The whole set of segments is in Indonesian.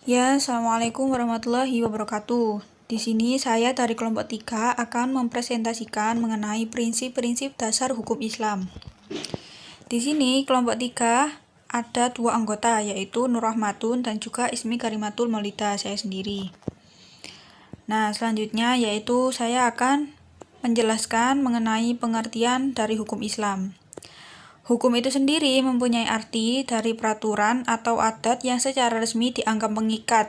Ya, Assalamualaikum warahmatullahi wabarakatuh. Di sini saya dari kelompok 3 akan mempresentasikan mengenai prinsip-prinsip dasar hukum Islam. Di sini kelompok 3 ada 2 anggota, yaitu Nur Rahmatun dan juga Ismi Karimatul Maulida, saya sendiri. Nah, selanjutnya yaitu saya akan menjelaskan mengenai pengertian dari hukum Islam. Hukum itu sendiri mempunyai arti dari peraturan atau adat yang secara resmi dianggap mengikat,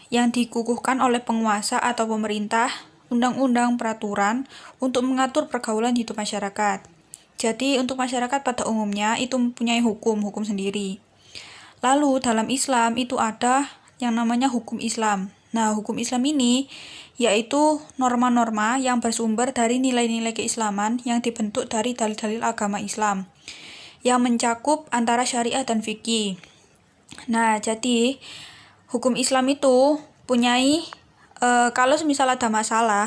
yang dikukuhkan oleh penguasa atau pemerintah, undang-undang, peraturan untuk mengatur pergaulan hidup masyarakat. Jadi untuk masyarakat pada umumnya itu mempunyai hukum sendiri. Lalu dalam Islam itu ada yang namanya hukum Islam. Nah, hukum Islam ini yaitu norma-norma yang bersumber dari nilai-nilai keislaman yang dibentuk dari dalil-dalil agama Islam yang mencakup antara syariah dan fikih. Nah, jadi hukum Islam itu punyai kalau misal ada masalah,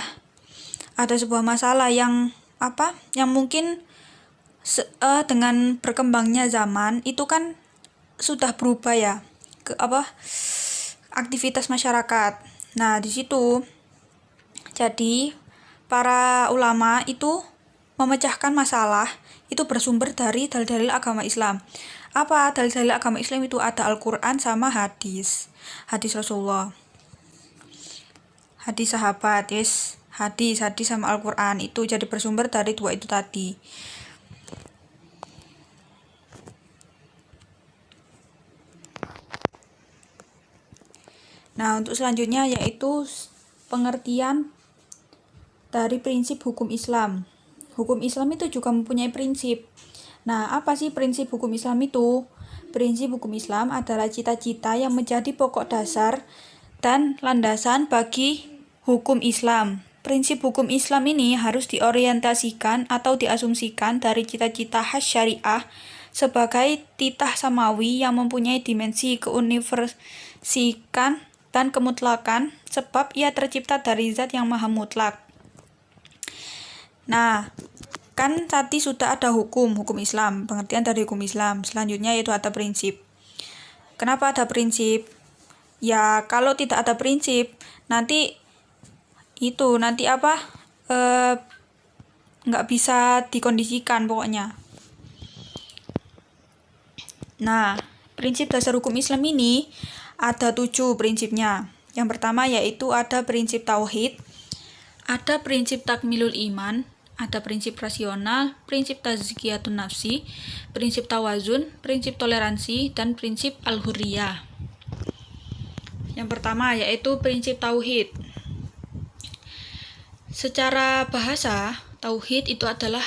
ada sebuah masalah yang mungkin dengan berkembangnya zaman itu kan sudah berubah ya aktivitas masyarakat. Nah, di situ jadi para ulama itu memecahkan masalah itu bersumber dari dalil-dalil agama Islam. Apa dalil-dalil agama Islam itu? Ada Al-Quran sama hadis Rasulullah, hadis sahabat, hadis sama Al-Quran itu jadi bersumber dari dua itu tadi. Nah, untuk selanjutnya yaitu pengertian dari prinsip hukum Islam. Hukum Islam itu juga mempunyai prinsip. Nah, apa sih prinsip hukum Islam itu? Prinsip hukum Islam adalah cita-cita yang menjadi pokok dasar dan landasan bagi hukum Islam. Prinsip hukum Islam ini harus diorientasikan atau diasumsikan dari cita-cita khas syariah sebagai titah samawi yang mempunyai dimensi keuniversikan dan kemutlakan, sebab ia tercipta dari zat yang maha mutlak. Nah, kan tadi sudah ada hukum Islam, pengertian dari hukum Islam. Selanjutnya yaitu ada prinsip. Kenapa ada prinsip? Ya, kalau tidak ada prinsip, nanti nggak bisa dikondisikan pokoknya. Nah, prinsip dasar hukum Islam ini ada 7 prinsipnya. Yang pertama yaitu ada prinsip tauhid, ada prinsip takmilul iman, ada prinsip rasional, prinsip tazkiyatun nafsi, prinsip tawazun, prinsip toleransi, dan prinsip al-hurriyah. Yang pertama yaitu prinsip tauhid. Secara bahasa, tauhid itu adalah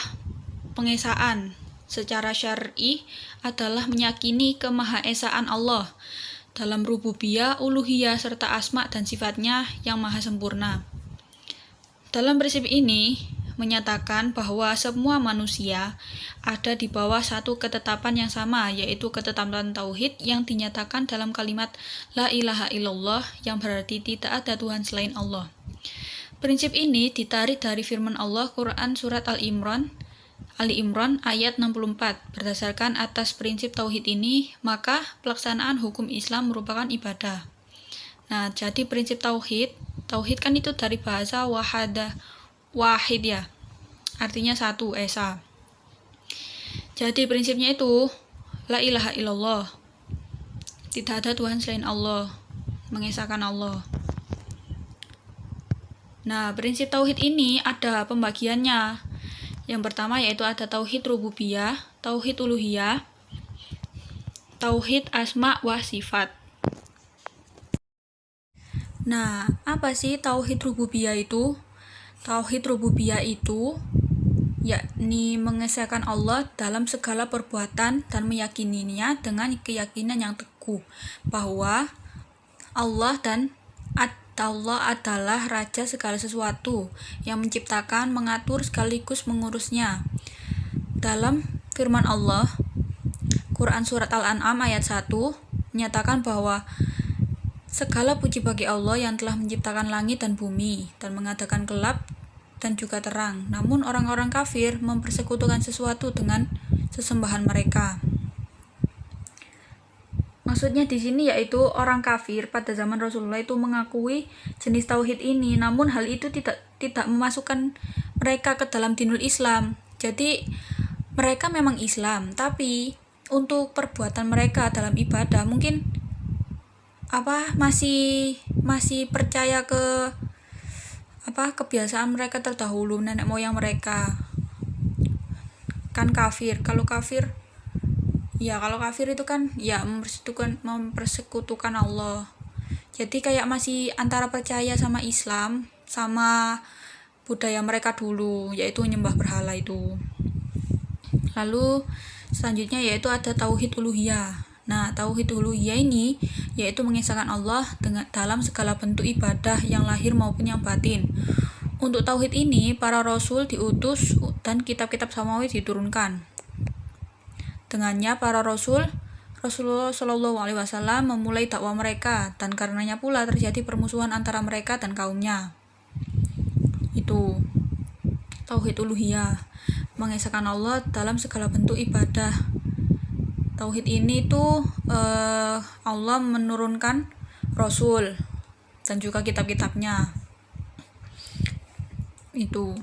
pengesaan. Secara syar'i adalah meyakini kemahaesaan Allah dalam rububiyah, uluhiyah, serta asma dan sifatnya yang maha sempurna. Dalam prinsip ini menyatakan bahwa semua manusia ada di bawah satu ketetapan yang sama, yaitu ketetapan tauhid yang dinyatakan dalam kalimat la ilaha illallah, yang berarti tidak ada Tuhan selain Allah. Prinsip ini ditarik dari firman Allah Quran Surat Ali Imran ayat 64. Berdasarkan atas prinsip tauhid ini, maka pelaksanaan hukum Islam merupakan ibadah. Nah, jadi prinsip tauhid kan itu dari bahasa wahid ya. Artinya satu, esa. Jadi prinsipnya itu la ilaha illallah. Tidak ada Tuhan selain Allah, mengesahkan Allah. Nah, prinsip tauhid ini ada pembagiannya. Yang pertama yaitu ada tauhid rububiyah, tauhid uluhiyah, tauhid asma wa sifat. Nah, apa sih tauhid rububiyah itu? Tauhid rububiyah itu yakni mengesahkan Allah dalam segala perbuatan dan meyakininya dengan keyakinan yang teguh bahwa Allah adalah Raja segala sesuatu yang menciptakan, mengatur, sekaligus mengurusnya. Dalam firman Allah, Quran Surat Al-An'am ayat 1 menyatakan bahwa segala puji bagi Allah yang telah menciptakan langit dan bumi dan mengadakan gelap dan juga terang. Namun orang-orang kafir mempersekutukan sesuatu dengan sesembahan mereka. Maksudnya di sini yaitu orang kafir pada zaman Rasulullah itu mengakui jenis tauhid ini, namun hal itu tidak memasukkan mereka ke dalam dinul Islam. Jadi mereka memang Islam, tapi untuk perbuatan mereka dalam ibadah mungkin masih percaya ke kebiasaan mereka terdahulu, nenek moyang mereka kan kafir. Kalau kafir itu kan ya mempersekutukan Allah. Jadi kayak masih antara percaya sama Islam sama budaya mereka dulu, yaitu nyembah berhala itu. Lalu selanjutnya yaitu ada tauhid uluhiyah. Nah, tauhid uluhiyah ini yaitu mengesahkan Allah dalam segala bentuk ibadah yang lahir maupun yang batin. Untuk tauhid ini para rasul diutus dan kitab-kitab samawi diturunkan. Dengannya para Rasulullah Shallallahu Alaihi Wasallam memulai dakwah mereka, dan karenanya pula terjadi permusuhan antara mereka dan kaumnya. Itu tauhid uluhiyah, mengesahkan Allah dalam segala bentuk ibadah. Tauhid ini tuh Allah menurunkan Rasul dan juga kitab-kitabnya. Itu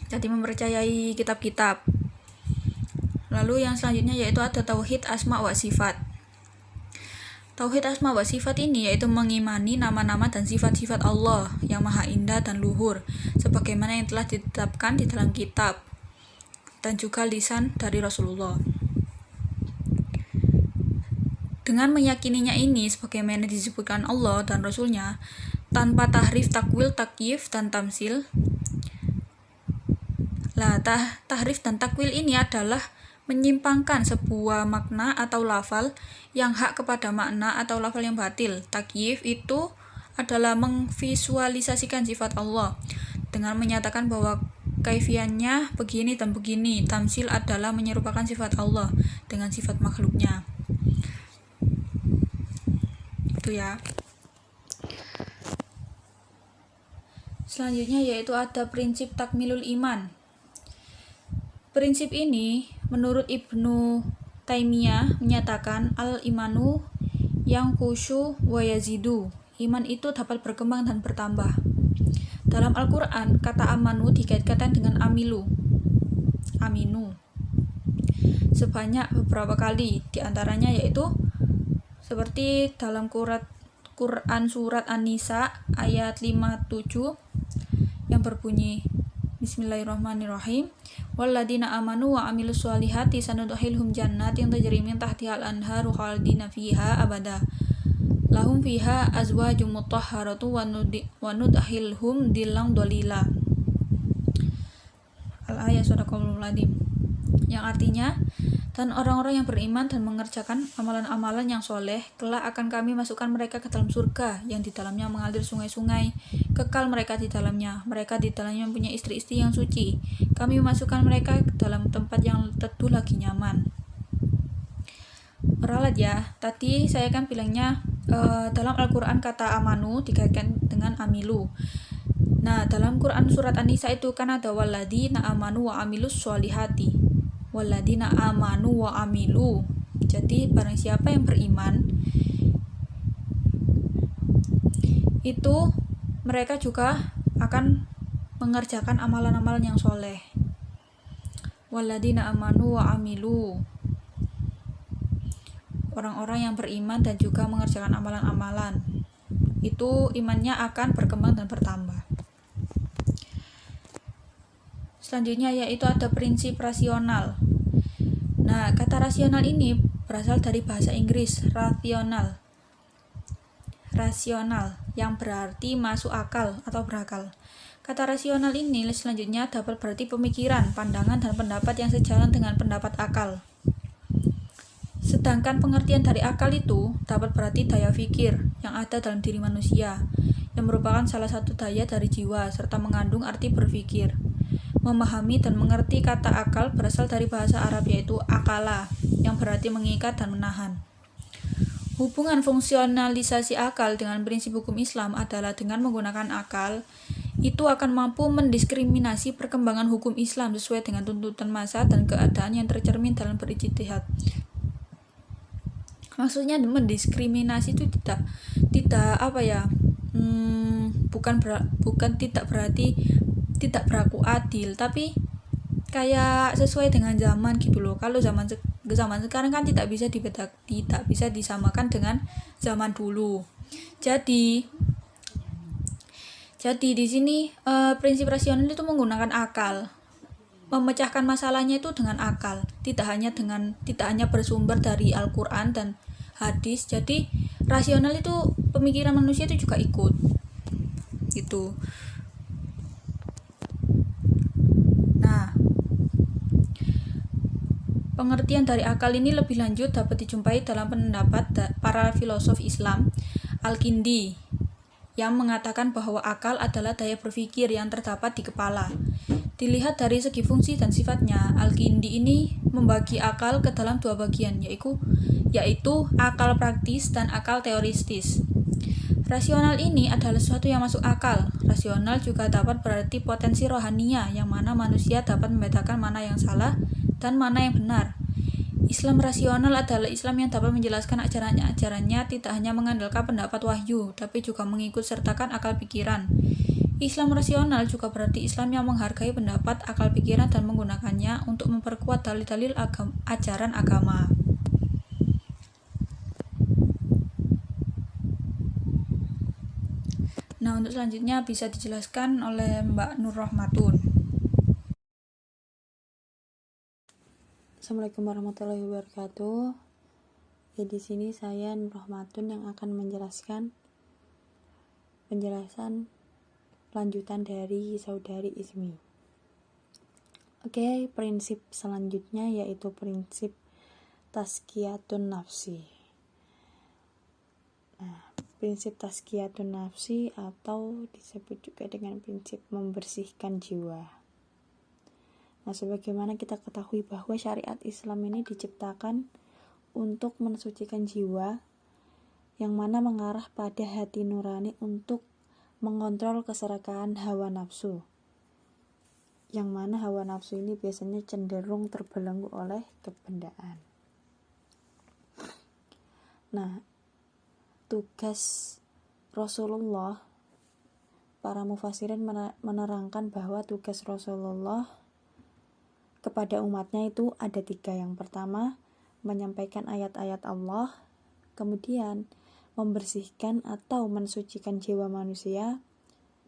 jadi mempercayai kitab-kitab. Lalu yang selanjutnya yaitu ada tauhid asma wa sifat. Tauhid asma wa sifat ini yaitu mengimani nama-nama dan sifat-sifat Allah yang maha indah dan luhur, sebagaimana yang telah ditetapkan di dalam kitab dan juga lisan dari Rasulullah. Dengan meyakininya ini sebagaimana disebutkan Allah dan Rasulnya, tanpa tahrif, takwil, takyif, dan tamsil. Tahrif dan takwil ini adalah menyimpangkan sebuah makna atau lafal yang hak kepada makna atau lafal yang batil. Takyif itu adalah memvisualisasikan sifat Allah dengan menyatakan bahwa kaifiannya begini dan begini. Tamsil adalah menyerupakan sifat Allah dengan sifat makhluknya. Itu ya. Selanjutnya yaitu ada prinsip takmilul iman. Prinsip ini menurut Ibnu Taimiyah menyatakan al-imanu yang kusyu wa yazidu. Iman itu dapat berkembang dan bertambah. Dalam Al-Quran, kata amanu dikaitkan dengan aminu sebanyak beberapa kali, diantaranya yaitu seperti dalam Quran surat An-Nisa ayat 57 yang berbunyi Bismillahirrahmanirrahim. Walladzina amanu wa amilus solihati sanudkhilhum jannatin tajri min tahtihal anharu khalidina fiha abada. Lahum fiha azwajum mutahharatu wa nudkhilhum dillang dolila. Al-ayat sadaqallahul adzim. Yang artinya, dan orang-orang yang beriman dan mengerjakan amalan-amalan yang soleh, kelak akan kami masukkan mereka ke dalam surga yang di dalamnya mengalir sungai-sungai, kekal mereka di dalamnya. Mereka di dalamnya mempunyai istri-istri yang suci. Kami memasukkan mereka ke dalam tempat yang teduh lagi nyaman. Meralat ya, tadi saya kan bilangnya dalam Al-Quran kata amanu dikaitkan dengan amilu. Nah, dalam Quran surat An-Nisa itu kan ada walladzina amanu wa amilus sholihati. Walladzina amanu wa amilu. Jadi barang siapa yang beriman itu mereka juga akan mengerjakan amalan-amalan yang soleh. Walladzina amanu wa amilu. Orang-orang yang beriman dan juga mengerjakan amalan-amalan itu imannya akan berkembang dan bertambah. Selanjutnya yaitu ada prinsip rasional. Nah, kata rasional ini berasal dari bahasa Inggris rasional yang berarti masuk akal atau berakal. Kata rasional ini selanjutnya dapat berarti pemikiran, pandangan, dan pendapat yang sejalan dengan pendapat akal. Sedangkan pengertian dari akal itu dapat berarti daya fikir yang ada dalam diri manusia, yang merupakan salah satu daya dari jiwa, serta mengandung arti berpikir. Memahami dan mengerti kata akal berasal dari bahasa Arab yaitu akala, yang berarti mengikat dan menahan. Hubungan fungsionalisasi akal dengan prinsip hukum Islam adalah dengan menggunakan akal, itu akan mampu mendiskriminasi perkembangan hukum Islam sesuai dengan tuntutan masa dan keadaan yang tercermin dalam berijtihad. Maksudnya mendiskriminasi itu tidak apa ya, bukan tidak berarti tidak berlaku adil, tapi kayak sesuai dengan zaman gitu loh. Kalau zaman sekarang kan tidak bisa disamakan dengan zaman dulu. Jadi di sini prinsip rasional itu menggunakan akal, memecahkan masalahnya itu dengan akal, tidak hanya bersumber dari Al-Quran dan hadis. Jadi rasional itu pemikiran manusia itu juga ikut gitu. Nah, pengertian dari akal ini lebih lanjut dapat dijumpai dalam pendapat para filosof Islam Al-Kindi yang mengatakan bahwa akal adalah daya berpikir yang terdapat di kepala. Dilihat dari segi fungsi dan sifatnya, Al-Kindi ini membagi akal ke dalam dua bagian, yaitu akal praktis dan akal teoristis. Rasional ini adalah sesuatu yang masuk akal. Rasional juga dapat berarti potensi rohania, yang mana manusia dapat membedakan mana yang salah dan mana yang benar. Islam rasional adalah Islam yang dapat menjelaskan ajarannya tidak hanya mengandalkan pendapat wahyu, tapi juga mengikut sertakan akal pikiran. Islam rasional juga berarti Islam yang menghargai pendapat, akal pikiran, dan menggunakannya untuk memperkuat dalil-dalil ajaran agama. Nah, untuk selanjutnya bisa dijelaskan oleh Mbak Nur Rahmatun. Assalamualaikum warahmatullahi wabarakatuh. Ya, di sini saya Nur Rahmatun yang akan menjelaskan penjelasan lanjutan dari saudari Ismi. Oke, prinsip selanjutnya yaitu prinsip tazkiyatun nafsi. Nah, prinsip tazkiyatun nafsi atau disebut juga dengan prinsip membersihkan jiwa. Nah, sebagaimana kita ketahui bahwa syariat Islam ini diciptakan untuk mensucikan jiwa, yang mana mengarah pada hati nurani untuk mengontrol keserakahan hawa nafsu, yang mana hawa nafsu ini biasanya cenderung terbelenggu oleh kebendaan. Nah, tugas Rasulullah, para mufassirin menerangkan bahwa tugas Rasulullah kepada umatnya itu ada 3. Yang pertama, menyampaikan ayat-ayat Allah, kemudian membersihkan atau mensucikan jiwa manusia,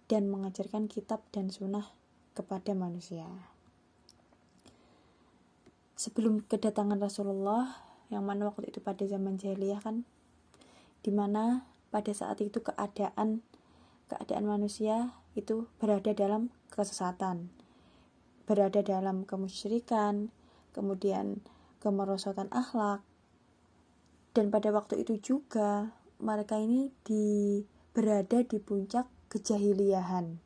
dan mengajarkan kitab dan sunnah kepada manusia. Sebelum kedatangan Rasulullah, yang mana waktu itu pada zaman jahiliyah kan, dimana pada saat itu keadaan manusia itu berada dalam kesesatan, berada dalam kemusyrikan, kemudian kemerosotan akhlak. Dan pada waktu itu juga mereka ini berada di puncak kejahiliahan.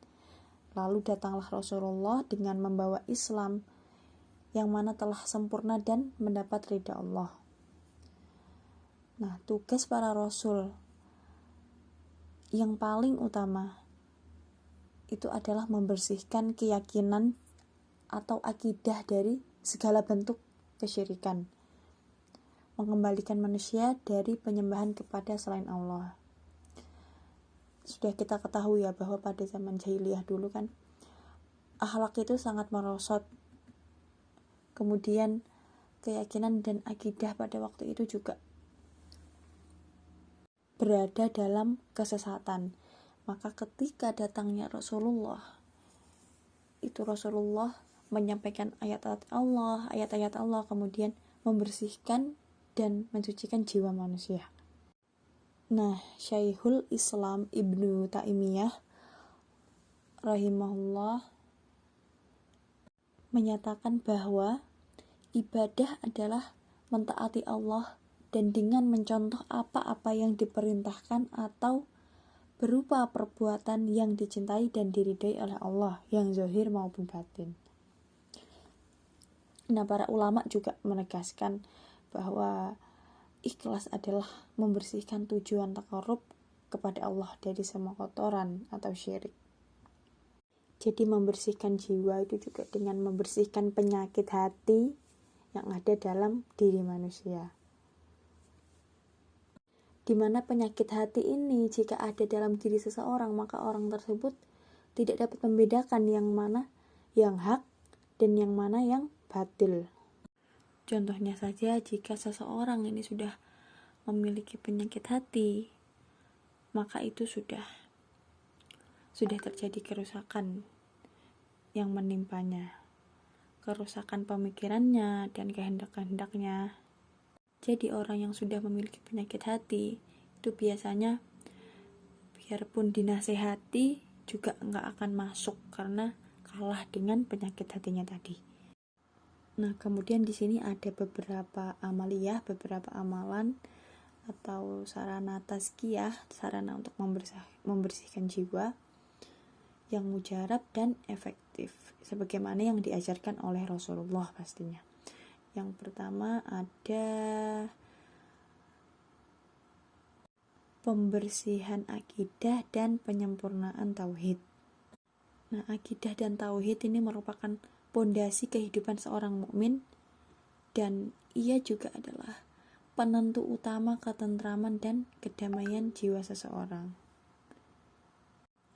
Lalu datanglah Rasulullah dengan membawa Islam yang mana telah sempurna dan mendapat ridha Allah. Nah, tugas para rasul yang paling utama itu adalah membersihkan keyakinan atau akidah dari segala bentuk kesyirikan, mengembalikan manusia dari penyembahan kepada selain Allah. Sudah kita ketahui ya bahwa pada zaman jahiliyah dulu kan akhlak itu sangat merosot, kemudian keyakinan dan akidah pada waktu itu juga berada dalam kesesatan. Maka ketika datangnya Rasulullah, itu Rasulullah menyampaikan ayat-ayat Allah, kemudian membersihkan dan mensucikan jiwa manusia. Nah, Syekhul Islam Ibnu Taimiyah rahimahullah menyatakan bahwa ibadah adalah mentaati Allah dan dengan mencontoh apa-apa yang diperintahkan atau berupa perbuatan yang dicintai dan diridai oleh Allah, yang zahir maupun batin. Nah, para ulama juga menegaskan bahwa ikhlas adalah membersihkan tujuan taqarrub kepada Allah dari semua kotoran atau syirik. Jadi membersihkan jiwa itu juga dengan membersihkan penyakit hati yang ada dalam diri manusia. di mana penyakit hati ini jika ada dalam diri seseorang, maka orang tersebut tidak dapat membedakan yang mana yang hak dan yang mana yang batil. Contohnya saja, jika seseorang ini sudah memiliki penyakit hati, maka itu sudah terjadi kerusakan yang menimpanya, kerusakan pemikirannya dan kehendak-kehendaknya. Jadi orang yang sudah memiliki penyakit hati itu biasanya biarpun dinasehati juga nggak akan masuk karena kalah dengan penyakit hatinya tadi. Nah, kemudian di sini ada beberapa amaliyah, beberapa amalan atau sarana tazkiyah, sarana untuk membersihkan jiwa yang mujarab dan efektif sebagaimana yang diajarkan oleh Rasulullah pastinya. Yang pertama ada pembersihan akidah dan penyempurnaan tauhid. Nah, akidah dan tauhid ini merupakan pondasi kehidupan seorang mukmin dan ia juga adalah penentu utama ketentraman dan kedamaian jiwa seseorang.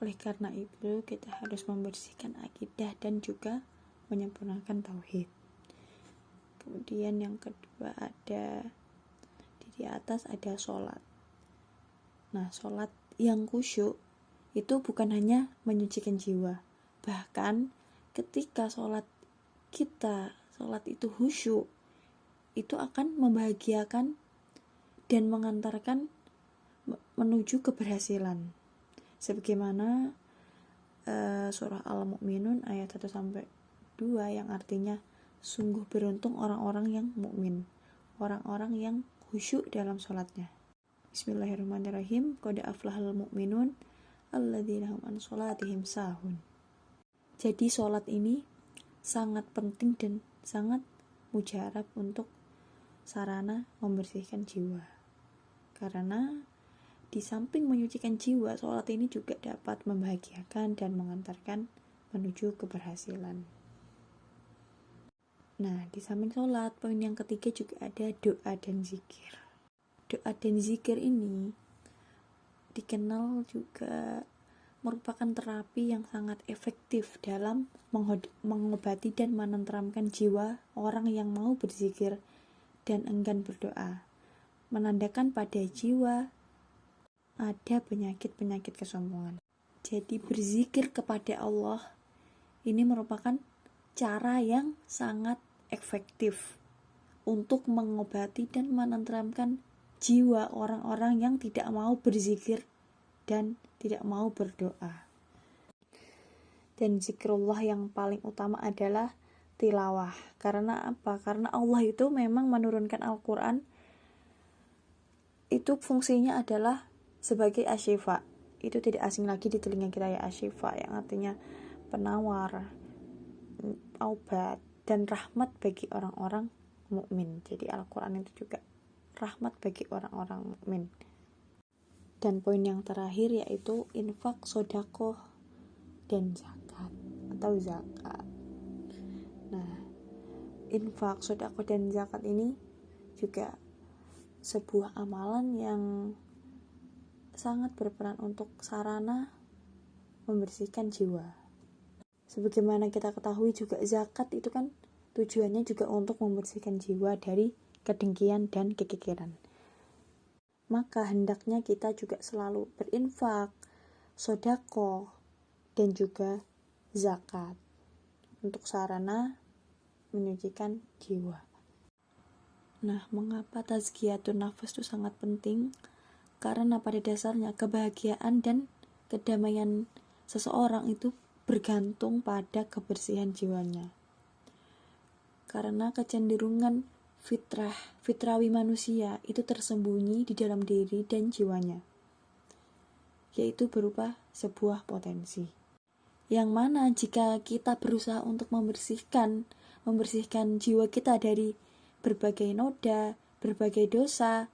Oleh karena itu, kita harus membersihkan akidah dan juga menyempurnakan tauhid. Kemudian yang kedua ada di atas ada sholat. Nah, sholat yang khusyuk itu bukan hanya menyucikan jiwa, bahkan ketika sholat itu khusyuk, itu akan membahagiakan dan mengantarkan menuju keberhasilan. Sebagaimana surah Al-Mu'minun ayat 1-2 yang artinya sungguh beruntung orang-orang yang mukmin, orang-orang yang khusyuk dalam sholatnya. Bismillahirrahmanirrahim. Qad aflahal mu'minun alladzina hum an sholatihim sahun. Jadi sholat ini sangat penting dan sangat mujarab untuk sarana membersihkan jiwa. Karena di samping menyucikan jiwa, sholat ini juga dapat membahagiakan dan mengantarkan menuju keberhasilan. Nah, di samping sholat, poin yang ketiga juga ada doa dan zikir. Doa dan zikir ini dikenal juga merupakan terapi yang sangat efektif dalam mengobati dan menenteramkan jiwa orang yang mau berzikir dan enggan berdoa, menandakan pada jiwa ada penyakit-penyakit kesombongan. Jadi berzikir kepada Allah ini merupakan cara yang sangat efektif untuk mengobati dan menenteramkan jiwa orang-orang yang tidak mau berzikir dan tidak mau berdoa. Dan zikrullah yang paling utama adalah tilawah. Karena apa? Karena Allah itu memang menurunkan Al-Quran, itu fungsinya adalah sebagai asyifa. Itu tidak asing lagi di telinga kita ya, asyifa yang artinya penawar, obat dan rahmat bagi orang-orang mukmin. Jadi Al-Quran itu juga rahmat bagi orang-orang mukmin. Dan poin yang terakhir yaitu infak, sedekah dan zakat atau zakat. Nah, infak, sedekah dan zakat ini juga sebuah amalan yang sangat berperan untuk sarana membersihkan jiwa. Sebagaimana kita ketahui juga zakat itu kan tujuannya juga untuk membersihkan jiwa dari kedengkian dan kekikiran. Maka hendaknya kita juga selalu berinfak, sedekah dan juga zakat untuk sarana menyucikan jiwa. Nah, mengapa tazkiyatun nafas itu sangat penting? Karena pada dasarnya kebahagiaan dan kedamaian seseorang itu bergantung pada kebersihan jiwanya. Karena kecenderungan fitrawi manusia itu tersembunyi di dalam diri dan jiwanya, yaitu berupa sebuah potensi. Yang mana jika kita berusaha untuk membersihkan jiwa kita dari berbagai noda, berbagai dosa,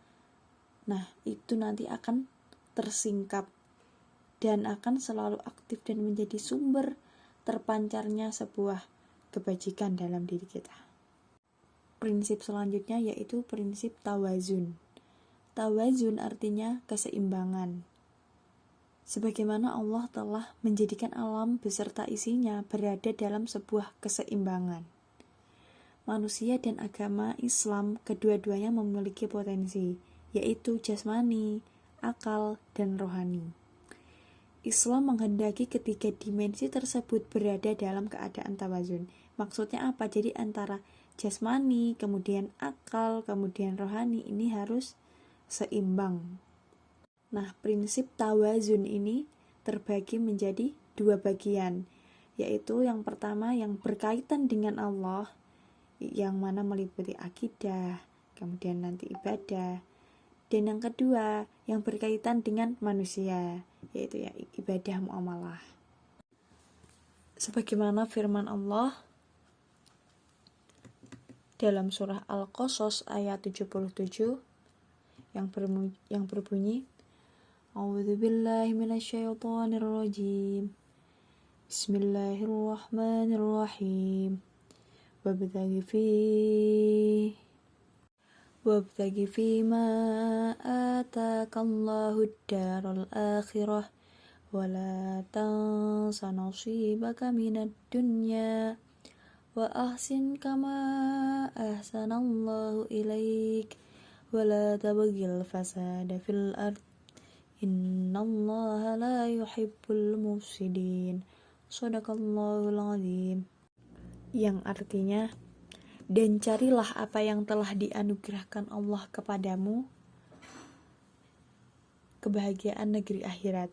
nah itu nanti akan tersingkap dan akan selalu aktif dan menjadi sumber terpancarnya sebuah kebajikan dalam diri kita. Prinsip selanjutnya yaitu prinsip tawazun. Tawazun artinya keseimbangan. Sebagaimana Allah telah menjadikan alam beserta isinya berada dalam sebuah keseimbangan. Manusia dan agama Islam kedua-duanya memiliki potensi, yaitu jasmani, akal, dan rohani. Islam menghendaki ketiga dimensi tersebut berada dalam keadaan tawazun. Maksudnya apa? Jadi antara jasmani, kemudian akal, kemudian rohani ini harus seimbang. Nah, prinsip tawazun ini terbagi menjadi dua bagian, yaitu yang pertama yang berkaitan dengan Allah, yang mana meliputi akidah, kemudian nanti ibadah, dan yang kedua yang berkaitan dengan manusia, yaitu ya ibadah muamalah. Sebagaimana firman Allah dalam surah Al-Qasas ayat 77 yang berbunyi A'udzubillahi minasyaitonirrajim. Bismillahirrahmanirrahim. Wabtaghi fima atakallahu ad-daral akhirah wa la tansa nasibaka minad dunya wa ahsin kama ahsanallahu ilaik wa la tabghil fasada fil ard innallaha la yuhibbul mufsidin. Shadaqallahul azim. Yang artinya, dan carilah apa yang telah dianugerahkan Allah kepadamu, kebahagiaan negeri akhirat,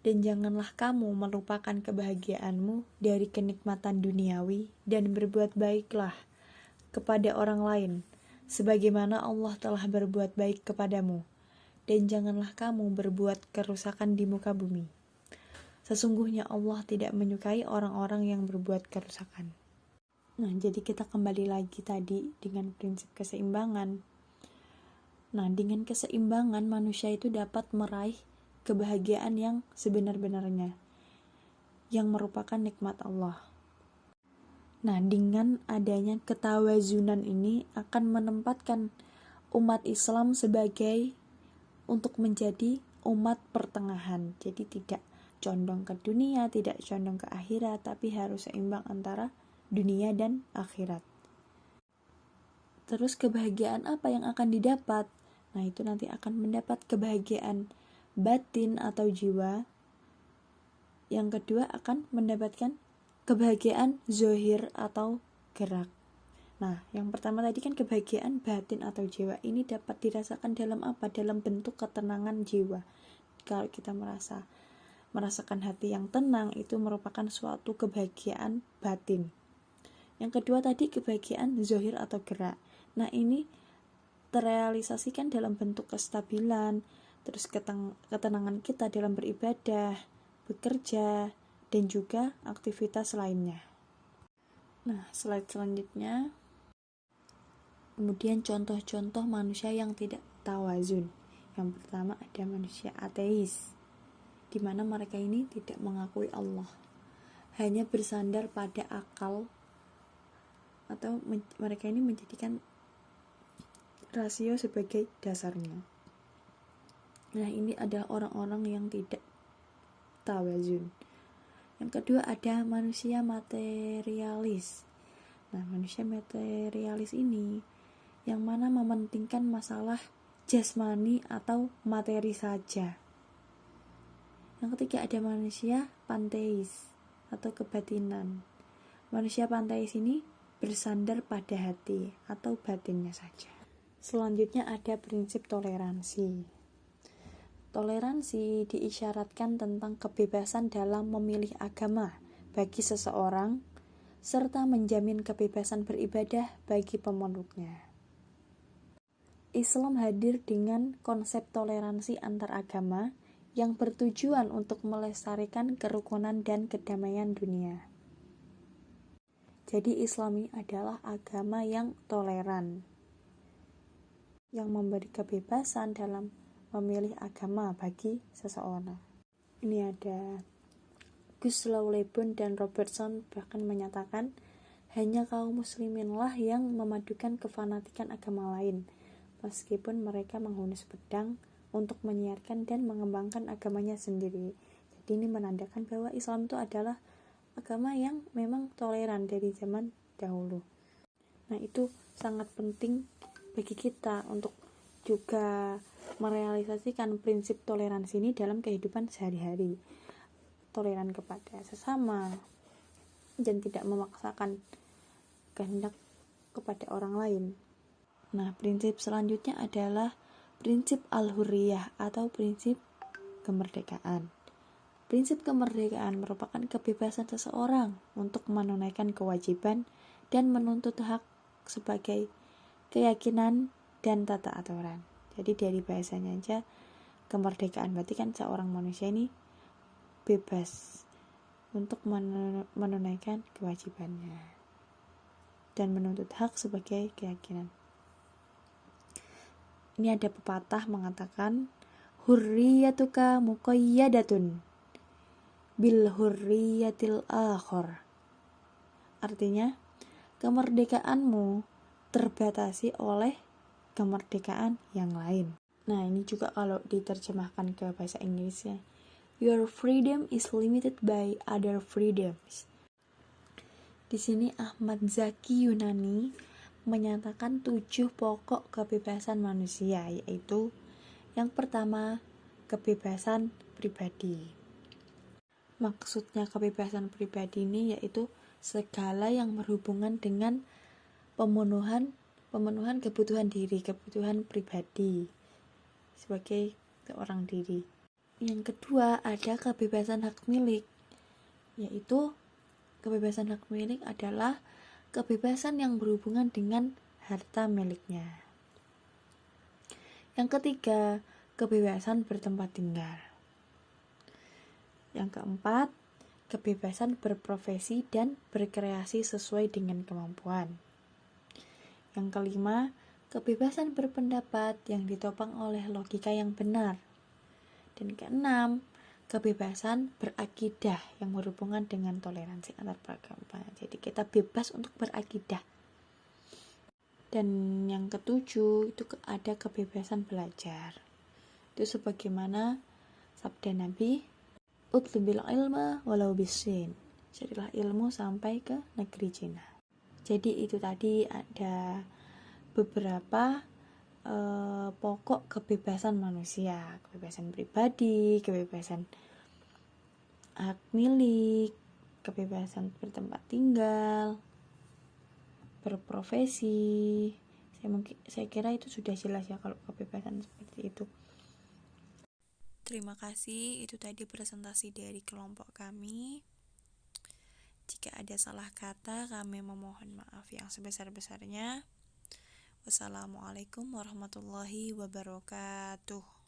dan janganlah kamu melupakan kebahagiaanmu dari kenikmatan duniawi, dan berbuat baiklah kepada orang lain sebagaimana Allah telah berbuat baik kepadamu, dan janganlah kamu berbuat kerusakan di muka bumi. Sesungguhnya Allah tidak menyukai orang-orang yang berbuat kerusakan. Nah, jadi kita kembali lagi tadi dengan prinsip keseimbangan. Nah, dengan keseimbangan manusia itu dapat meraih kebahagiaan yang sebenar-benarnya, yang merupakan nikmat Allah. Nah, dengan adanya ketawazunan ini akan menempatkan umat Islam sebagai untuk menjadi umat pertengahan. Jadi tidak condong ke dunia, tidak condong ke akhirat, tapi harus seimbang antara dunia dan akhirat. Terus kebahagiaan apa yang akan didapat? Nah, itu nanti akan mendapat kebahagiaan batin atau jiwa. Yang kedua akan mendapatkan kebahagiaan zohir atau gerak. Nah, yang pertama tadi kan kebahagiaan batin atau jiwa. Ini dapat dirasakan dalam apa? Dalam bentuk ketenangan jiwa. Kalau kita merasakan hati yang tenang, itu merupakan suatu kebahagiaan batin. Yang kedua tadi kebahagiaan zohir atau gerak. Nah, ini terrealisasikan dalam bentuk kestabilan, terus ketenangan kita dalam beribadah, bekerja, dan juga aktivitas lainnya. Nah, slide selanjutnya. Kemudian contoh-contoh manusia yang tidak tawazun. Yang pertama ada manusia ateis, di mana mereka ini tidak mengakui Allah, hanya bersandar pada akal, atau mereka ini menjadikan rasio sebagai dasarnya. Nah, ini adalah orang-orang yang tidak tawazun. Yang kedua ada manusia materialis. Nah, manusia materialis ini yang mana mementingkan masalah jasmani atau materi saja. Yang ketiga ada manusia panteis atau kebatinan. Manusia panteis ini bersandar pada hati atau batinnya saja. Selanjutnya ada prinsip toleransi. Toleransi diisyaratkan tentang kebebasan dalam memilih agama bagi seseorang, serta menjamin kebebasan beribadah bagi pemeluknya. Islam hadir dengan konsep toleransi antar agama yang bertujuan untuk melestarikan kerukunan dan kedamaian dunia. Jadi Islami adalah agama yang toleran, yang memberi kebebasan dalam memilih agama bagi seseorang. Ini ada Gus Laulebon dan Robertson bahkan menyatakan hanya kaum musliminlah yang memadukan kefanatikan agama lain, meskipun mereka menghunus pedang untuk menyiarkan dan mengembangkan agamanya sendiri. Jadi ini menandakan bahwa Islam itu adalah agama yang memang toleran dari zaman dahulu. Nah, itu sangat penting bagi kita untuk juga merealisasikan prinsip toleransi ini dalam kehidupan sehari-hari. Toleran kepada sesama dan tidak memaksakan kehendak kepada orang lain. Nah, prinsip selanjutnya adalah prinsip al-hurriyah atau prinsip kemerdekaan. Prinsip kemerdekaan merupakan kebebasan seseorang untuk menunaikan kewajiban dan menuntut hak sebagai keyakinan dan tata aturan. Jadi dari bahasanya aja kemerdekaan berarti kan seorang manusia ini bebas untuk menunaikan kewajibannya dan menuntut hak sebagai keyakinan. Ini ada pepatah mengatakan hurriyatuka muqayyadatun bil hurriyatil akhar. Artinya, kemerdekaanmu terbatasi oleh kemerdekaan yang lain. Nah, ini juga kalau diterjemahkan ke bahasa Inggrisnya, your freedom is limited by other freedoms. Di sini Ahmad Zaki Yunani menyatakan 7 pokok kebebasan manusia, yaitu yang pertama, kebebasan pribadi. Maksudnya kebebasan pribadi ini yaitu segala yang berhubungan dengan pemenuhan kebutuhan diri, kebutuhan pribadi sebagai seorang diri. Yang kedua, ada kebebasan hak milik, yaitu kebebasan hak milik adalah kebebasan yang berhubungan dengan harta miliknya. Yang ketiga, kebebasan bertempat tinggal. Yang keempat, kebebasan berprofesi dan berkreasi sesuai dengan kemampuan. Yang kelima, kebebasan berpendapat yang ditopang oleh logika yang benar. Dan keenam, kebebasan berakidah yang berhubungan dengan toleransi antar beragama. Jadi kita bebas untuk berakidah. Dan yang ketujuh itu ada kebebasan belajar. Itu sebagaimana sabda Nabi, utlubil ilma walau bisin. Carilah ilmu sampai ke negeri Cina. Jadi itu tadi ada beberapa pokok kebebasan manusia, kebebasan pribadi, kebebasan hak milik, kebebasan bertempat tinggal, berprofesi. Saya kira itu sudah jelas ya kalau kebebasan seperti itu. Terima kasih, itu tadi presentasi dari kelompok kami. Jika ada salah kata, kami memohon maaf yang sebesar-besarnya. Wassalamualaikum warahmatullahi wabarakatuh.